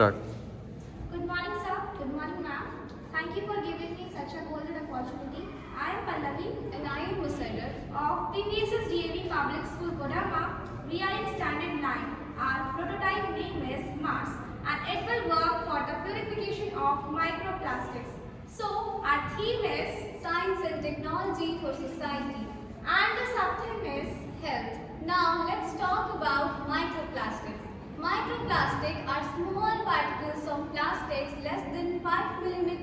start. Good morning, sir. Good morning, ma'am. Thank you for giving me such a golden opportunity. I am Pallavi And I am Mussarat. of PVSS DAV Public School, KODERMA. We are in Standard 9. Our prototype name is Mars and it will work for the purification of microplastics. So, our theme is Science and Technology for Society. and the subtheme is Health. Now let's talk about microplastics. Microplastics are small particles of plastics less than 5 mm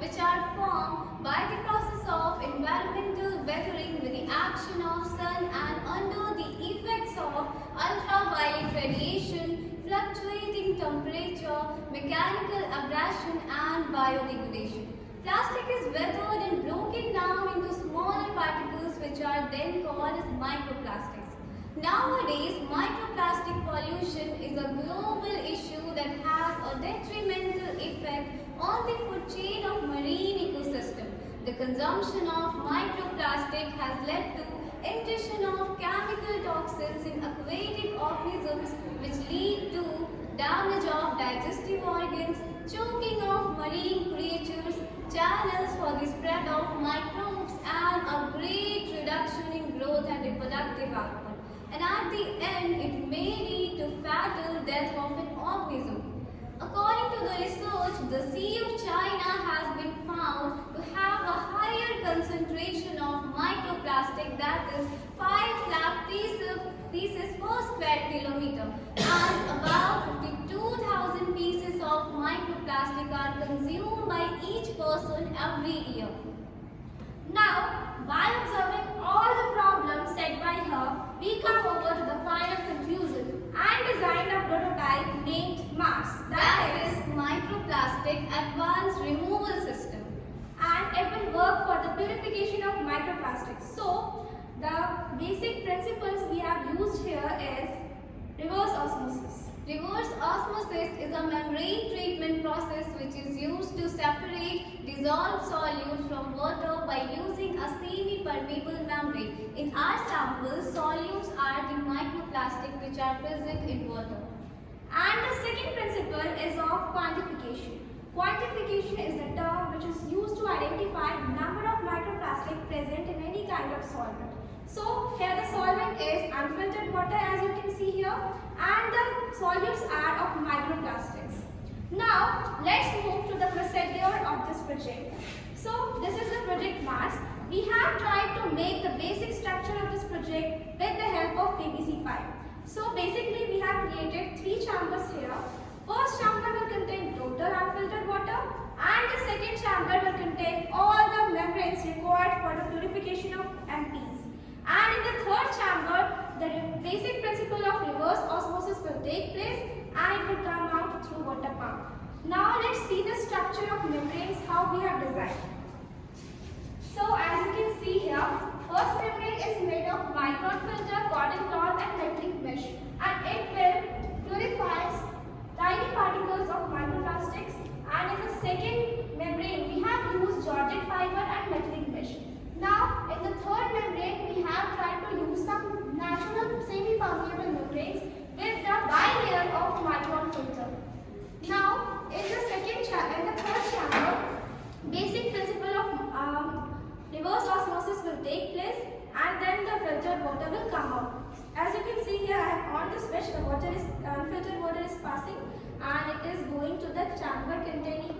which are formed by the process of environmental weathering with the action of sun and under the effects of ultraviolet radiation, fluctuating temperature, mechanical abrasion and biodegradation. Plastic is weathered and broken down into smaller particles which are then called as microplastics. Nowadays, microplastic pollution is a global issue that has a detrimental effect on the food chain of marine ecosystem. The consumption of microplastic has led to ingestion of chemical toxins in aquatic organisms which lead to damage of digestive organs, choking of marine creatures, channels for the spread of microbes and a great reduction in growth and reproductive output. And at the end, it may lead to fatal death of an organism. According to the research, the Sea of China has been found to have a higher concentration of microplastic, that is 5 lakh pieces per square kilometer, and about 52,000 pieces of microplastic are consumed by each person every year. now, by observing all the problems set by her, we come over to the final conclusion and design a prototype named Mars. That is microplastic advanced removal system. And it will work for the purification of microplastics. So, the basic principles we have used here is reverse osmosis. Reverse osmosis is a membrane treatment process which is used to separate dissolved solutes from water by using a semi-permeable membrane. In our samples, solutes are the microplastic which are present in water. And the second principle is of quantification. Quantification is the term which is used to identify the number of microplastic present in any kind of solvent. So here the solvent is unfiltered water as you can see here and the solutes are of microplastics. Now let's move to the procedure of this project. So this is the project Mars. We have tried to make the basic structure of this project with the help of PVC pipe. So basically we have created 3 chambers here. First chamber will contain total unfiltered water and the second chamber will contain all the membranes required for the purification of MPs. And in the third chamber, the basic principle of reverse osmosis will take place and it will come out through water pump. Now let's see the structure of membranes, how we have designed. So as you can see here, first membrane is made of micron filter, cotton cloth and metallic mesh and it will purify tiny particles of microplastics, and in the second membrane we have used georgette fiber and metallic mesh. Now in the third membrane we have tried to use some natural semi-permeable membranes with the bilayer of micron filter. Now in the third chamber, basic principle of reverse osmosis will take place and then the filtered water will come out. As you can see here, I have on the switch, the water is unfiltered water is passing and it is going to the chamber containing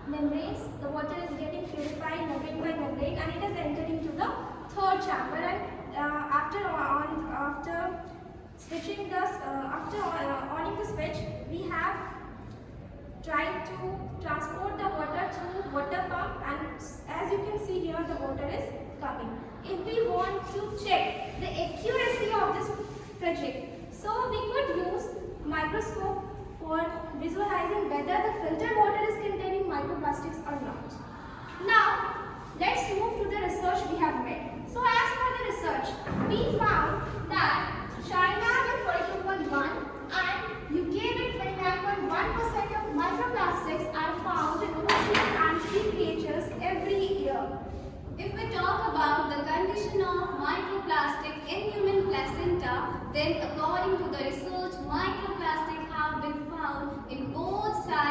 membranes. The water is getting purified membrane by membrane and it is entering to the third chamber. And after switching the on the switch, we have tried to transport the water through water pump and as you can see here, the water is coming. If we want to check the accuracy of this project, so we could use microscope for visualizing whether the filtered water is containing microplastics or not. Now, let's move to the research we have made. So as per the research, we found that China with 42.1 and UK with 29.1% of microplastics are found in ocean and sea creatures every year. If we talk about the condition of microplastic in human placenta, then according to the research, microplastics have been found in both sides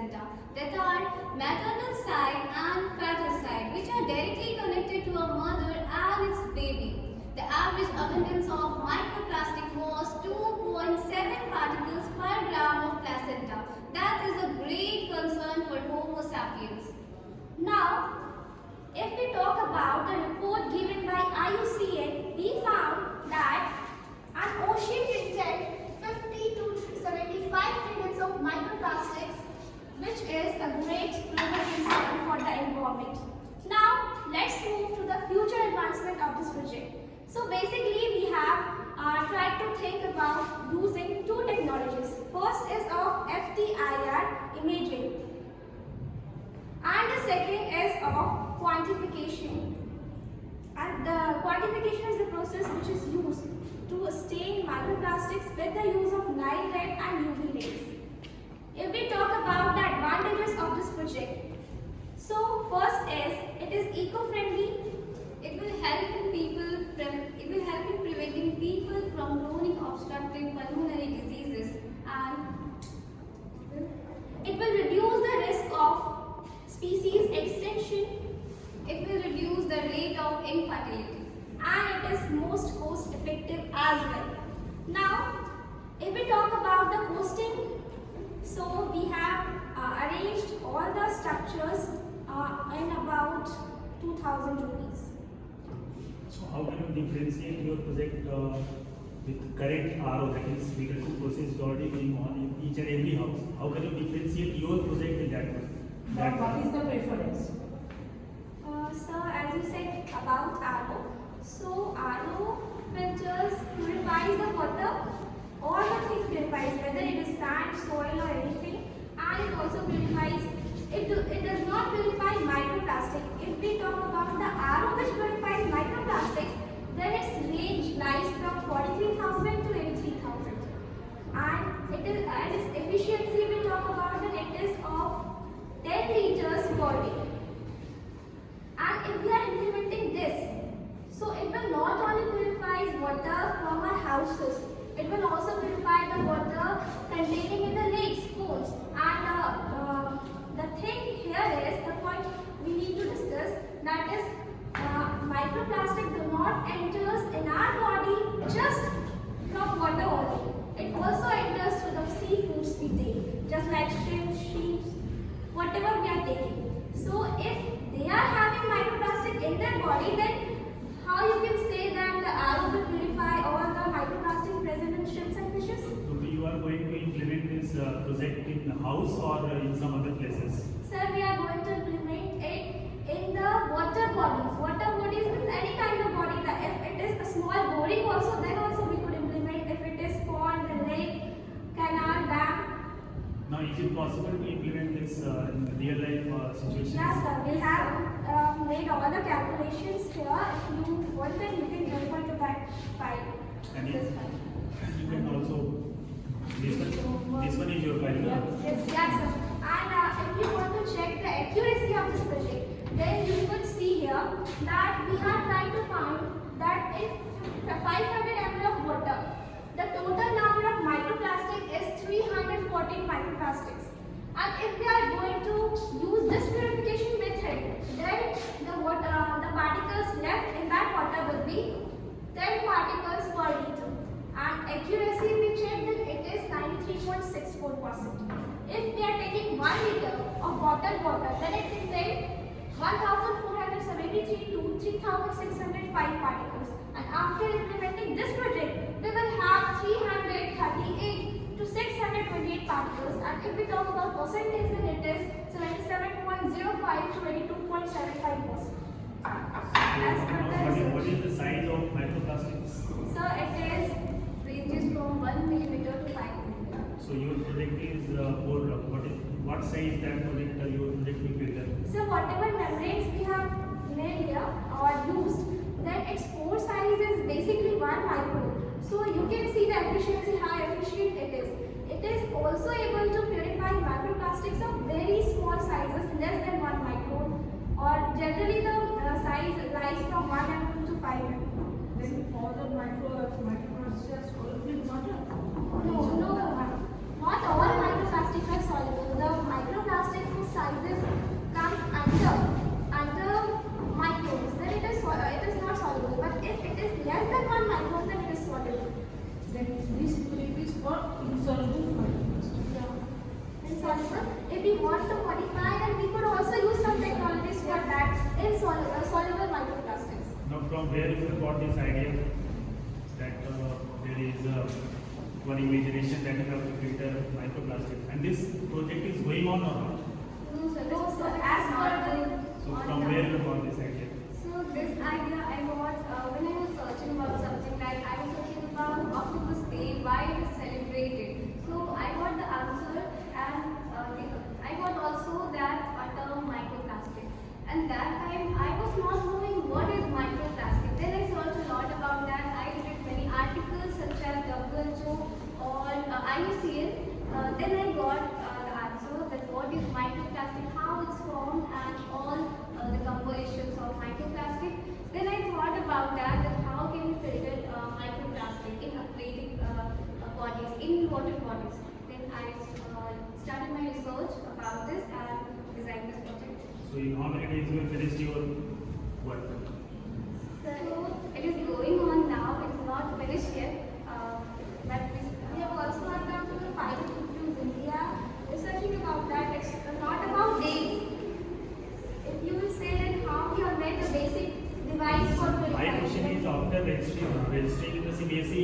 placenta, that are maternal side and fetal side, which are directly connected to a mother and its baby. The average abundance of microplastic was 2.7 particles per gram of placenta. That is a great concern for Homo sapiens. Now, if we talk about the report given by IUCN, we found that an ocean contains 50 to 75 trillions of microplastics, which is a great global concern for the environment. Now, let's move to the future advancement of this project. So basically, we have tried to think about using two technologies. First is of FTIR imaging, and the second is of quantification. And the quantification is the process which is used to stain microplastics with the use of night red and UV rays. If we talk about the advantages of this project, so first is it is eco-friendly. It will help in preventing people from chronic obstructive pulmonary diseases, and it will reduce the risk of species extinction, it will reduce the rate of infertility. and it is most cost effective as well. Now, if we talk about the costing, so we have arranged all the structures in about 2000 rupees. So how can you differentiate your project with current RO, that is legal process already going on in each and every house? How can you differentiate your project with that one? What is the preference? So as you said about RO, so RO filters purifies the water, all the things purifies, whether it is sand, soil or anything, and it also purifies, it does not purify microplastic. If we talk about the RO which purifies microplastics, then its range lies from 43,000 to 83,000. And its efficiency, we talk about that it is of 10 liters per day. And if we are implementing this, so it will not only purify water from our houses, it will also purify the water containing in the lakes, ponds. And the thing here is, the point we need to discuss, that is microplastic do not enters in our body just from water only. It also enters through the seafoods we take, just like shrimp, sheep, whatever we are taking. So if they are having microplastic in their body, then how you can say that the RO will purify all the microplastic present in ships and fishes? So you are going to implement this project in the house or in some other places? Sir, we are going to implement it in the water bodies. Water bodies means any kind of body. If it is a small boring also, then also we could implement. If it is pond, lake, canal, dam. Now is it possible to implement this in real life situations? Yes, sir. We have made all the calculations here. If you want, then you can refer to that file. And This it, file. you can also, this one is your file, no? Yes, sir. And if you want to check the accuracy of this project, then you could see here that we are trying to find that if 500 ml of water, the total number of microplastic is 314 microplastics. And if we are going to use this purification method, then the particles left in that water will be 10 particles per liter. And accuracy we checked that it is 93.64%. If we are taking 1 liter of bottled water, then it contains 1,473 to 3,605 particles. And after implementing this project, we will have 338 to 628 particles. And if we talk about percentage, then it is 77.05 to 82.75%. As per the What is research. the size of microplastics? So it Ranges from 1 millimeter to 5 millimeter. So your project is for what size that project your project will filter? So whatever membranes we have made here or used, then its pore size is basically 1 micron. So you can see the efficiency, how efficient it is. It is also able to purify microplastics of very small sizes, less than 1 micron, or generally the size lies from 1 mm to 5 mm. Then all the microplastics soluble in water? No, not all microplastics are soluble. The microplastics we want to modify, then we could also use some technologies for that in soluble microplastics. Now, from where you got this idea that there is one imagination that you have to filter microplastics, and this project is going on or not? No, sir. No, This so is as not per the- going So, on from now. where you got this idea? So this idea I got when I was searching about something, like I was searching about Octopus Day, why it is celebrated. So I got the answer, and I got also that term microplastic. And that time I was not knowing what is microplastic. Then I searched a lot about that. I read many articles such as WHO or IUCN. Then I got the answer that what is microplastic, how it's formed, and all the compositions of microplastic. Then I thought about that how can we filter microplastic in aquatic bodies, in water bodies. Then I started my research about this and designed this project. So, in how many days you finished your work? So it is going on now. It's not finished yet. But We have also not come to the final conclusion. We are researching about that. It's not about days. If you will say that how we have made the basic device for My question is, after registering in the CBSE,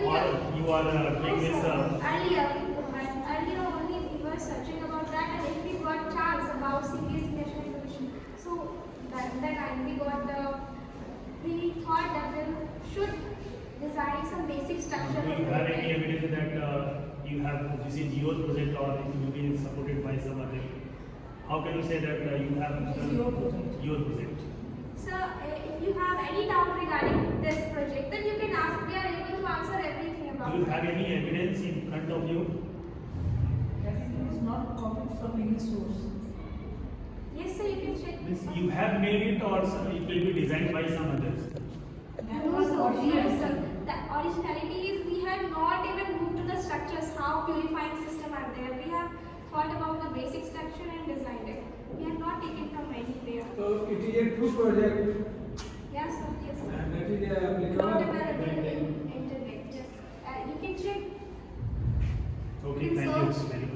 or you are doing this? Earlier only we were searching about that, and if we got chance about CBSE National Exhibition, so that time we thought that we should design some basic structure. Do you have any evidence that you have this is your project or it will be supported by some other? How can you say that you have your project? So, if you have any doubt regarding this project, then you can ask. We are able to answer everything Do about you it. have any evidence in front of you? That is not copied from any source. Yes, sir, you can check. Means you have made it, or it will be designed by some others? That No, was sir, original. sir. The originality is we had not even moved to the structures, how purifying system are there. We have thought about the basic structure and designed it. We have not taken from anywhere. So it is a true project Yes, sir, yes. Sir. and that is Not applicable. available in internet. Yes. You can check. Okay, In thank you search. very much.